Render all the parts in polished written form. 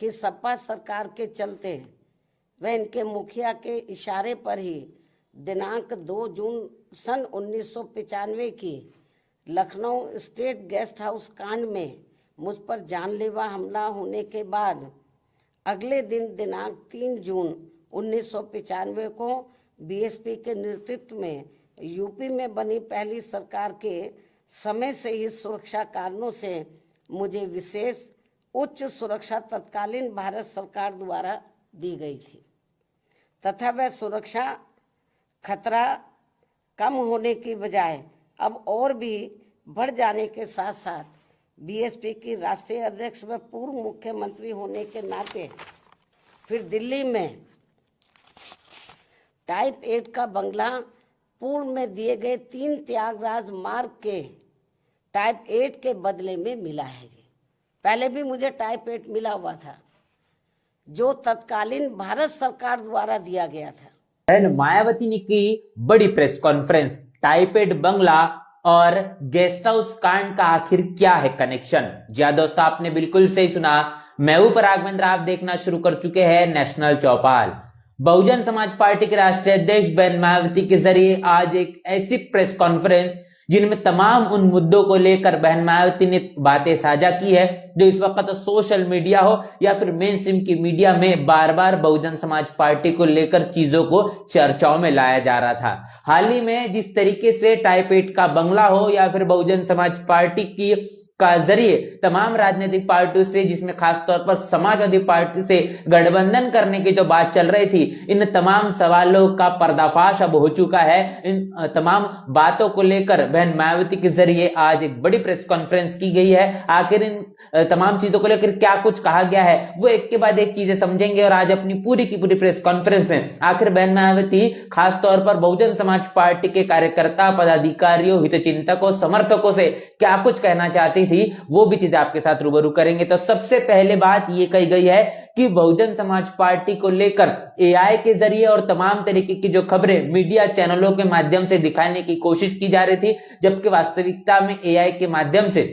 कि सपा सरकार के चलते व इनके मुखिया के इशारे पर ही दिनांक 2 जून सन 1995 की लखनऊ स्टेट गेस्ट हाउस कांड में मुझ पर जानलेवा हमला होने के बाद अगले दिन दिनांक 3 जून 1995 को बीएसपी के नेतृत्व में यूपी में बनी पहली सरकार के समय से ही सुरक्षा कारणों से मुझे विशेष उच्च सुरक्षा तत्कालीन भारत सरकार द्वारा दी गई थी तथा वह सुरक्षा खतरा कम होने की बजाय अब और भी बढ़ जाने के साथ साथ बीएसपी की राष्ट्रीय अध्यक्ष व पूर्व मुख्यमंत्री होने के नाते फिर दिल्ली में टाइप 8 का बंगला पूर्व में दिए गए 3 त्यागराज मार्ग के टाइप 8 के बदले में मिला है जी। पहले भी मुझे टाइप 8 मिला हुआ था जो तत्कालीन भारत सरकार द्वारा दिया गया था। मायावती ने की बड़ी प्रेस कॉन्फ्रेंस, टाइप 8 बंगला और गेस्ट हाउस कांड का आखिर क्या है कनेक्शन? जी हां दोस्तों, आपने बिल्कुल सही सुना। मैं हूं पराग महेंद्र, आप देखना शुरू कर चुके हैं नेशनल चौपाल। बहुजन समाज पार्टी के राष्ट्रीय अध्यक्ष बहन मायावती के जरिए आज एक ऐसी प्रेस कॉन्फ्रेंस जिनमें तमाम उन मुद्दों को लेकर बहन मायावती ने बातें साझा की है जो इस वक्त सोशल मीडिया हो या फिर मेन स्ट्रीम की मीडिया में बार बार बहुजन समाज पार्टी को लेकर चीजों को चर्चाओं में लाया जा रहा था। हाल ही में जिस तरीके से टाइप 8 का बंगला हो या फिर बहुजन समाज पार्टी की का जरिए तमाम राजनीतिक पार्टियों से, जिसमें खासतौर पर समाजवादी पार्टी से गठबंधन करने की जो बात चल रही थी, इन तमाम सवालों का पर्दाफाश अब हो चुका है। इन तमाम बातों को लेकर बहन मायावती के जरिए आज एक बड़ी प्रेस कॉन्फ्रेंस की गई है। आखिर इन तमाम चीजों को लेकर क्या कुछ कहा गया है वो एक के बाद एक चीजें समझेंगे और आज अपनी पूरी की पूरी प्रेस कॉन्फ्रेंस में आखिर बहन मायावती खासतौर पर बहुजन समाज पार्टी के कार्यकर्ता, पदाधिकारियों, हितचिंतकों, समर्थकों से क्या कुछ कहना चाहती थी वो भी चीज आपके साथ रूबरू करेंगे। तो सबसे पहले बात ये कही गई है कि बहुजन समाज पार्टी को लेकर एआई के जरिए और तमाम तरीके की जो खबरें मीडिया चैनलों के माध्यम से दिखाने की कोशिश की जा रही थी, जबकि वास्तविकता में एआई के माध्यम से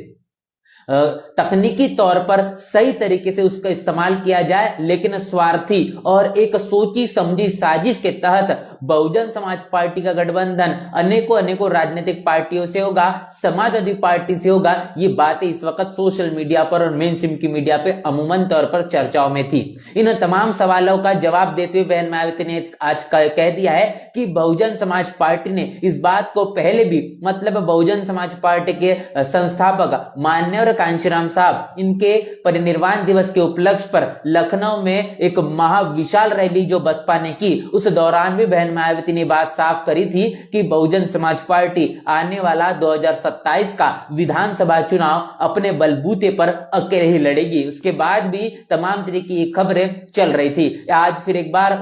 तकनीकी तौर पर सही तरीके से उसका इस्तेमाल किया जाए, लेकिन स्वार्थी और एक सोची समझी साजिश के तहत बहुजन समाज पार्टी का गठबंधन अनेकों राजनीतिक पार्टियों से होगा, समाजवादी पार्टी से होगा। ये बातें इस वक्त सोशल मीडिया पर और मेन स्ट्रीम की मीडिया पे अमूमन तौर पर चर्चाओं में थी। इन तमाम सवालों का जवाब देते हुए बहन मायावती ने आज कह दिया है कि बहुजन समाज पार्टी ने इस बात को पहले भी, मतलब बहुजन समाज पार्टी के संस्थापक मान्यवर कांशीराम साहब, इनके परिनिर्वाण दिवस के उपलक्ष्य पर लखनऊ में एक महाविशाल रैली जो बसपा ने की, उस दौरान भी बहन मायावती ने बात साफ करी थी कि बहुजन समाज पार्टी आने वाला 2027 का विधानसभा चुनाव अपने बलबूते पर अकेले ही लड़ेगी। उसके बाद भी तमाम तरह की खबरें चल रही थी। आज फिर एक बार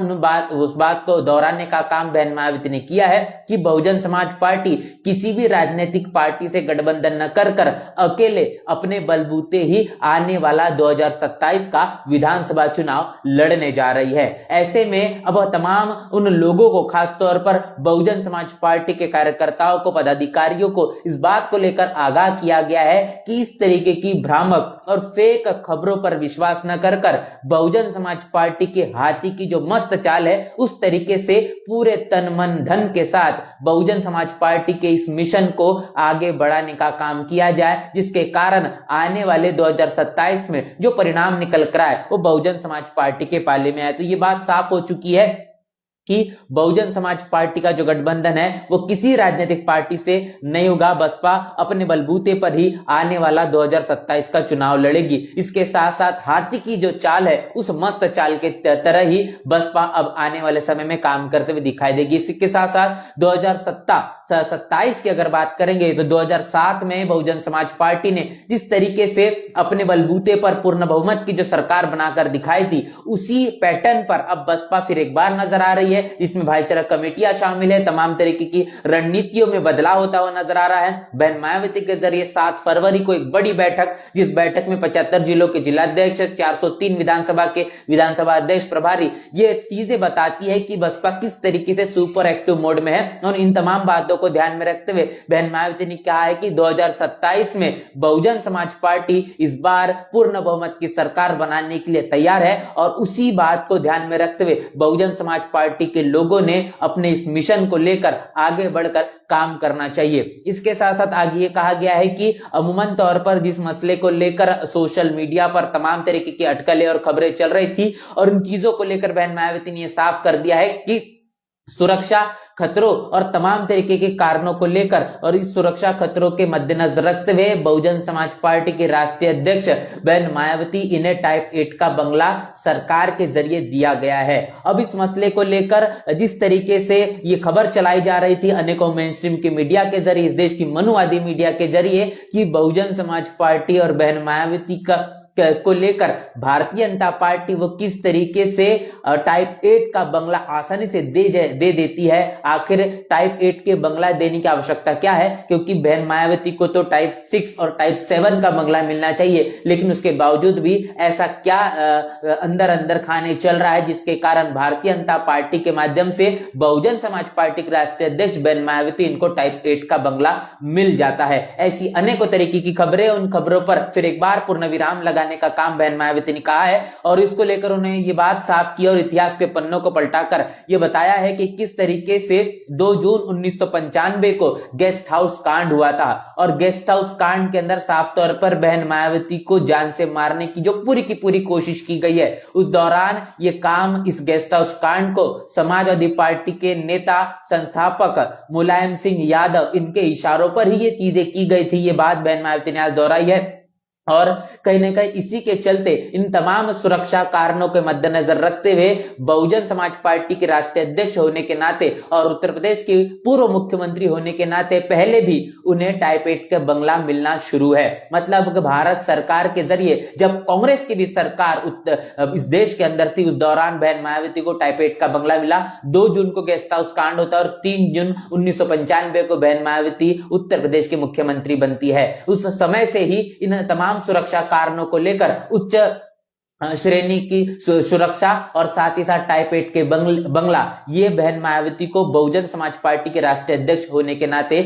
उस बात को दोहराने का काम बहन मायावती ने किया है कि बहुजन समाज पार्टी किसी भी राजनीतिक पार्टी से गठबंधन न कर अकेले अपने बलबूते ही आने वाला 2027 का विधानसभा चुनाव लड़ने जा रही है। ऐसे में अब तमाम उन लोगों को, खासतौर पर बहुजन समाज पार्टी के कार्यकर्ताओं को, पदाधिकारियों को इस बात को लेकर आगाह किया गया है कि इस तरीके की भ्रामक और फेक खबरों पर विश्वास न कर बहुजन समाज पार्टी के हाथी की जो मस्त चाल है, उस तरीके से पूरे तन मन धन के साथ बहुजन समाज पार्टी के इस मिशन को आगे बढ़ाने का काम किया जाए, जिसके कारण आने वाले 2027 में जो परिणाम निकल कर आए वो बहुजन समाज पार्टी के पाले में आए। तो ये बात साफ हो चुकी है कि बहुजन समाज पार्टी का जो गठबंधन है वो किसी राजनीतिक पार्टी से नहीं होगा। बसपा अपने बलबूते पर ही आने वाला 2027 का चुनाव लड़ेगी। इसके साथ साथ हाथी की जो चाल है उस मस्त चाल के तरह ही बसपा अब आने वाले समय में काम करते हुए दिखाई देगी। इसके साथ साथ 2027 की अगर बात करेंगे तो 2007 में बहुजन समाज पार्टी ने जिस तरीके से अपने बलबूते पर पूर्ण बहुमत की जो सरकार बनाकर दिखाई थी, उसी पैटर्न पर अब बसपा फिर एक बार नजर आ रही है। है, जिसमें भाईचारा कमेटियां शामिल है, तमाम तरीके की रणनीतियों में बदलाव होता हुआ नजर आ रहा है। बहन मायावती के जरिए 7 फरवरी को एक बड़ी बैठक, जिस बैठक में 75 जिलों के जिलाध्यक्ष, 403 विधानसभा के विधानसभा अध्यक्ष, प्रभारी, ये चीजें बताती है कि बसपा किस तरीके से सुपर एक्टिव मोड में है। और इन तमाम बातों को ध्यान में रखते हुए बहन मायावती ने कहा है कि 2027 में बहुजन समाज पार्टी इस बार पूर्ण बहुमत की सरकार बनाने के लिए तैयार है। और उसी बात को ध्यान में रखते हुए बहुजन समाज पार्टी के लोगों ने अपने इस मिशन को लेकर आगे बढ़कर काम करना चाहिए। इसके साथ साथ आगे ये कहा गया है कि अमूमन तौर पर जिस मसले को लेकर सोशल मीडिया पर तमाम तरीके की अटकलें और खबरें चल रही थी, और इन चीजों को लेकर बहन मायावती ने यह साफ कर दिया है कि सुरक्षा खतरों और तमाम तरीके के कारणों को लेकर और इस सुरक्षा खतरों के मद्देनजर रखते हुए बहुजन समाज पार्टी के राष्ट्रीय अध्यक्ष बहन मायावती, इन्हें टाइप 8 का बंगला सरकार के जरिए दिया गया है। अब इस मसले को लेकर जिस तरीके से ये खबर चलाई जा रही थी अनेकों मेन स्ट्रीम की मीडिया के जरिए, इस देश की मनुवादी मीडिया के जरिए, कि बहुजन समाज पार्टी और बहन मायावती को लेकर भारतीय जनता पार्टी वो किस तरीके से टाइप 8 का बंगला आसानी से दे देती है। आखिर टाइप 8 के बंगला देने की आवश्यकता क्या है, क्योंकि बहन मायावती को तो टाइप 6 और टाइप 7 का बंगला मिलना चाहिए, लेकिन उसके बावजूद भी ऐसा क्या अंदर अंदर खाने चल रहा है जिसके कारण भारतीय जनता पार्टी के माध्यम से बहुजन समाज पार्टी के राष्ट्रीय अध्यक्ष बहन मायावती इनको टाइप 8 का बंगला मिल जाता है। ऐसी अनेकों तरीके की खबरें, उन खबरों पर फिर एक बार पूर्ण विराम लगाने का काम बहन मायावती ने कहा है। और इसको लेकर उन्होंने ये बात साफ की और इतिहास के पन्नों को पलटाकर ये बताया है कि किस तरीके से 2 जून 1995 को गेस्ट हाउस कांड हुआ था। और गेस्ट हाउस कांड के अंदर साफ तौर पर बहन मायावती को जान से मारने की जो पूरी की पूरी कोशिश की गई है, उस दौरान ये काम, इस गेस्ट हाउस कांड को समाजवादी पार्टी के नेता संस्थापक मुलायम सिंह यादव, इनके इशारों पर ही ये चीजें की गई थी। ये बात बहन मायावती ने आज दोहराई है। और कहीं ना कहीं इसी के चलते इन तमाम सुरक्षा कारणों के मद्देनजर रखते हुए बहुजन समाज पार्टी के राष्ट्रीय अध्यक्ष होने के नाते और उत्तर प्रदेश के पूर्व मुख्यमंत्री होने के नाते पहले भी उन्हें टाइप 8 का बंगला मिलना शुरू है। मतलब भारत सरकार के जरिए जब कांग्रेस की भी सरकार इस देश के अंदर थी, उस दौरान बहन मायावती को टाइप 8 का बंगला मिला। 2 जून को गेस्ट हाउस कांड होता है और 3 जून 1995 को बहन मायावती उत्तर प्रदेश के मुख्यमंत्री बनती है। उस समय से ही इन तमाम सुरक्षा कारणों को लेकर उच्च श्रेणी की सुरक्षा और साथ ही साथ टाइप 8 के बंगला ये बहन मायावती को बहुजन समाज पार्टी के राष्ट्रीय अध्यक्ष होने के नाते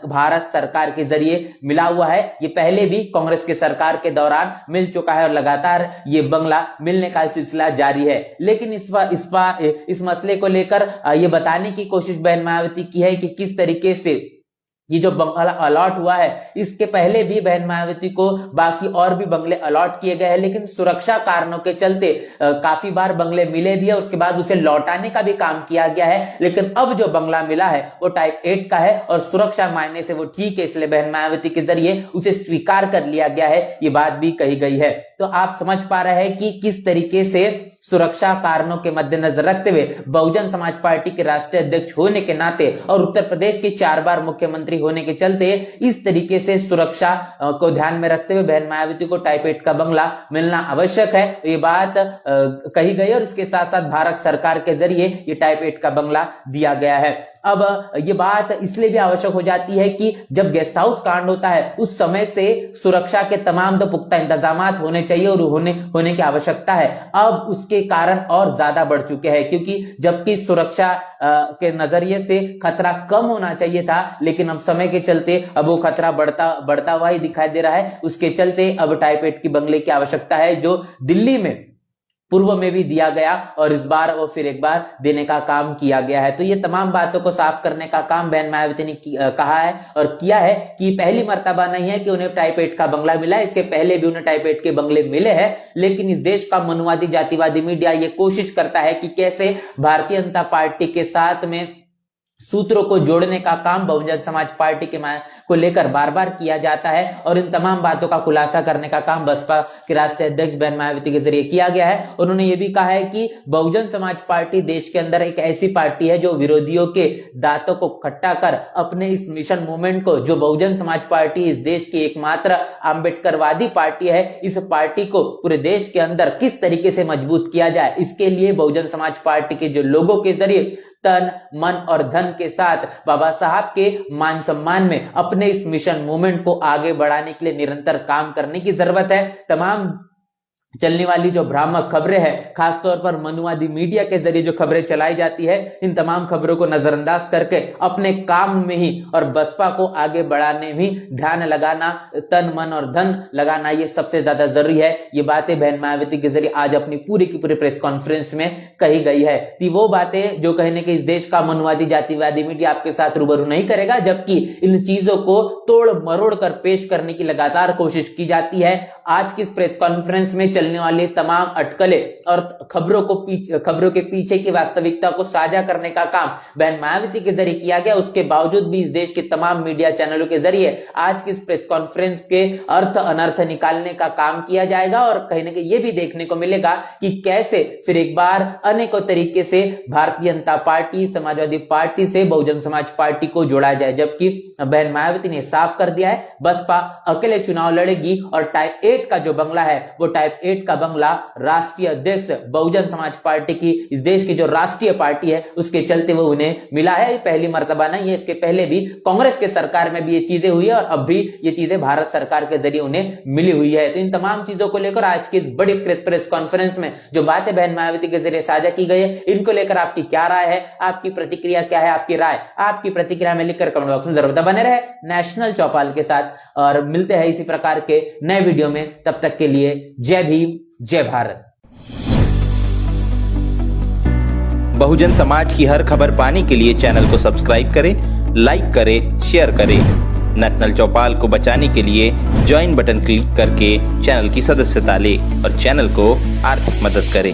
भारत सरकार के जरिए मिला हुआ है। ये पहले भी कांग्रेस के सरकार के दौरान मिल चुका है और लगातार ये बंगला मिलने का सिलसिला जारी है। लेकिन इस मसले को लेकर ये बताने की कोशिश बहन मायावती की है कि किस तरीके से ये जो बंगला अलॉट हुआ है, इसके पहले भी बहन मायावती को बाकी और भी बंगले अलॉट किए गए हैं, लेकिन सुरक्षा कारणों के चलते काफी बार बंगले मिले भी है, उसके बाद उसे लौटाने का भी काम किया गया है। लेकिन अब जो बंगला मिला है वो टाइप 8 का है और सुरक्षा मायने से वो ठीक है, इसलिए बहन मायावती के जरिए उसे स्वीकार कर लिया गया है, ये बात भी कही गई है। तो आप समझ पा रहे हैं कि किस तरीके से सुरक्षा कारणों के मद्देनजर रखते हुए बहुजन समाज पार्टी के राष्ट्रीय अध्यक्ष होने के नाते और उत्तर प्रदेश के 4 बार मुख्यमंत्री होने के चलते इस तरीके से सुरक्षा को ध्यान में रखते हुए बहन मायावती को टाइप 8 का बंगला मिलना आवश्यक है। ये बात कही गई और इसके साथ साथ भारत सरकार के जरिए ये टाइप 8 का बंगला दिया गया है। अब ये बात इसलिए भी आवश्यक हो जाती है कि जब गेस्ट हाउस कांड होता है उस समय से सुरक्षा के तमाम तो पुख्ता इंतजाम होने चाहिए और होने की आवश्यकता है। अब उसके कारण और ज्यादा बढ़ चुके हैं, क्योंकि जबकि सुरक्षा के नजरिए से खतरा कम होना चाहिए था, लेकिन अब समय के चलते अब वो खतरा बढ़ता हुआ ही दिखाई दे रहा है। उसके चलते अब टाइप 8 की बंगले की आवश्यकता है, जो दिल्ली में पूर्व में भी दिया गया और इस बार वो फिर एक बार देने का काम किया गया है। तो ये तमाम बातों को साफ करने का काम बहन मायावती ने कहा है और किया है कि पहली मर्तबा नहीं है कि उन्हें टाइप 8 का बंगला मिला है, इसके पहले भी उन्हें टाइप 8 के बंगले मिले हैं। लेकिन इस देश का मनुवादी जातिवादी मीडिया ये कोशिश करता है कि कैसे भारतीय जनता पार्टी के साथ में सूत्रों को जोड़ने का काम बहुजन समाज पार्टी को लेकर बार बार किया जाता है और इन तमाम बातों का खुलासा करने का काम बसपा के राष्ट्रीय अध्यक्ष बहन मायावती के जरिए किया गया है। उन्होंने ये भी कहा है कि बहुजन समाज पार्टी देश के अंदर एक ऐसी पार्टी है जो विरोधियों के दांतों को खट्टा कर अपने इस मिशन मूवमेंट को, जो बहुजन समाज पार्टी इस देश की एकमात्र आंबेडकरवादी पार्टी है, इस पार्टी को पूरे देश के अंदर किस तरीके से मजबूत किया जाए, इसके लिए बहुजन समाज पार्टी के जो लोगों के जरिए तन मन और धन के साथ बाबा साहब के मान सम्मान में अपने इस मिशन मूवमेंट को आगे बढ़ाने के लिए निरंतर काम करने की जरूरत है। तमाम चलने वाली जो भ्रामक खबरें हैं, खासतौर पर मनुवादी मीडिया के जरिए जो खबरें चलाई जाती है, इन तमाम खबरों को नजरअंदाज करके अपने काम में ही और बसपा को आगे बढ़ाने में ध्यान लगाना, तन मन और धन लगाना, ये सबसे ज्यादा जरूरी है। ये बातें बहन मायावती के जरिए आज अपनी पूरी की पूरी प्रेस कॉन्फ्रेंस में कही गई है। तो वो बातें जो कहने के इस देश का मनुवादी जातिवादी मीडिया आपके साथ रूबरू नहीं करेगा, जबकि इन चीजों को तोड़ मरोड़ कर पेश करने की लगातार कोशिश की जाती है। आज की इस प्रेस कॉन्फ्रेंस में चलने वाली तमाम अटकलें और खबरों के पीछे की वास्तविकता को साझा करने का काम बहन मायावती के जरिए किया गया। उसके बावजूद भी इस देश के तमाम मीडिया चैनलों के जरिए आज की इस प्रेस कॉन्फ्रेंस के अर्थ अनर्थ निकालने का काम किया जाएगा और कहीं ना कहीं ये भी देखने को मिलेगा कि कैसे फिर एक बार अनेकों तरीके से भारतीय जनता पार्टी, समाजवादी पार्टी से बहुजन समाज पार्टी को जोड़ा जाए। जबकि बहन मायावती ने साफ कर दिया है, बसपा अकेले चुनाव लड़ेगी और टाइप 8 का जो बंगला है वो टाइप 8 का बंगला राष्ट्रीय अध्यक्ष बहुजन समाज पार्टी की, इस देश की जो राष्ट्रीय पार्टी है, उसके चलते वो उन्हें मिला है। पहली मर्तबा नहीं है, इसके पहले भी कांग्रेस के सरकार में भी ये चीजें हुई है और अब भी ये चीजें भारत सरकार के जरिए उन्हें मिली हुई है। तो इन तमाम चीजों को लेकर आज की इस बड़ी प्रेस कॉन्फ्रेंस में जो बातें बहन मायावती के जरिए साझा की गई है, इनको लेकर आपकी क्या राय है, आपकी प्रतिक्रिया क्या है, आपकी राय आपकी प्रतिक्रिया में लिखकर कमेंट बॉक्स में जरूर बने रहे नेशनल चौपाल के साथ और मिलते हैं इसी प्रकार के नए वीडियो में। तब तक के लिए जय भीम, जय भारत। बहुजन समाज की हर खबर पाने के लिए चैनल को सब्सक्राइब करें, लाइक करें, शेयर करें। नेशनल चौपाल को बचाने के लिए ज्वाइन बटन क्लिक करके चैनल की सदस्यता लें और चैनल को आर्थिक मदद करें।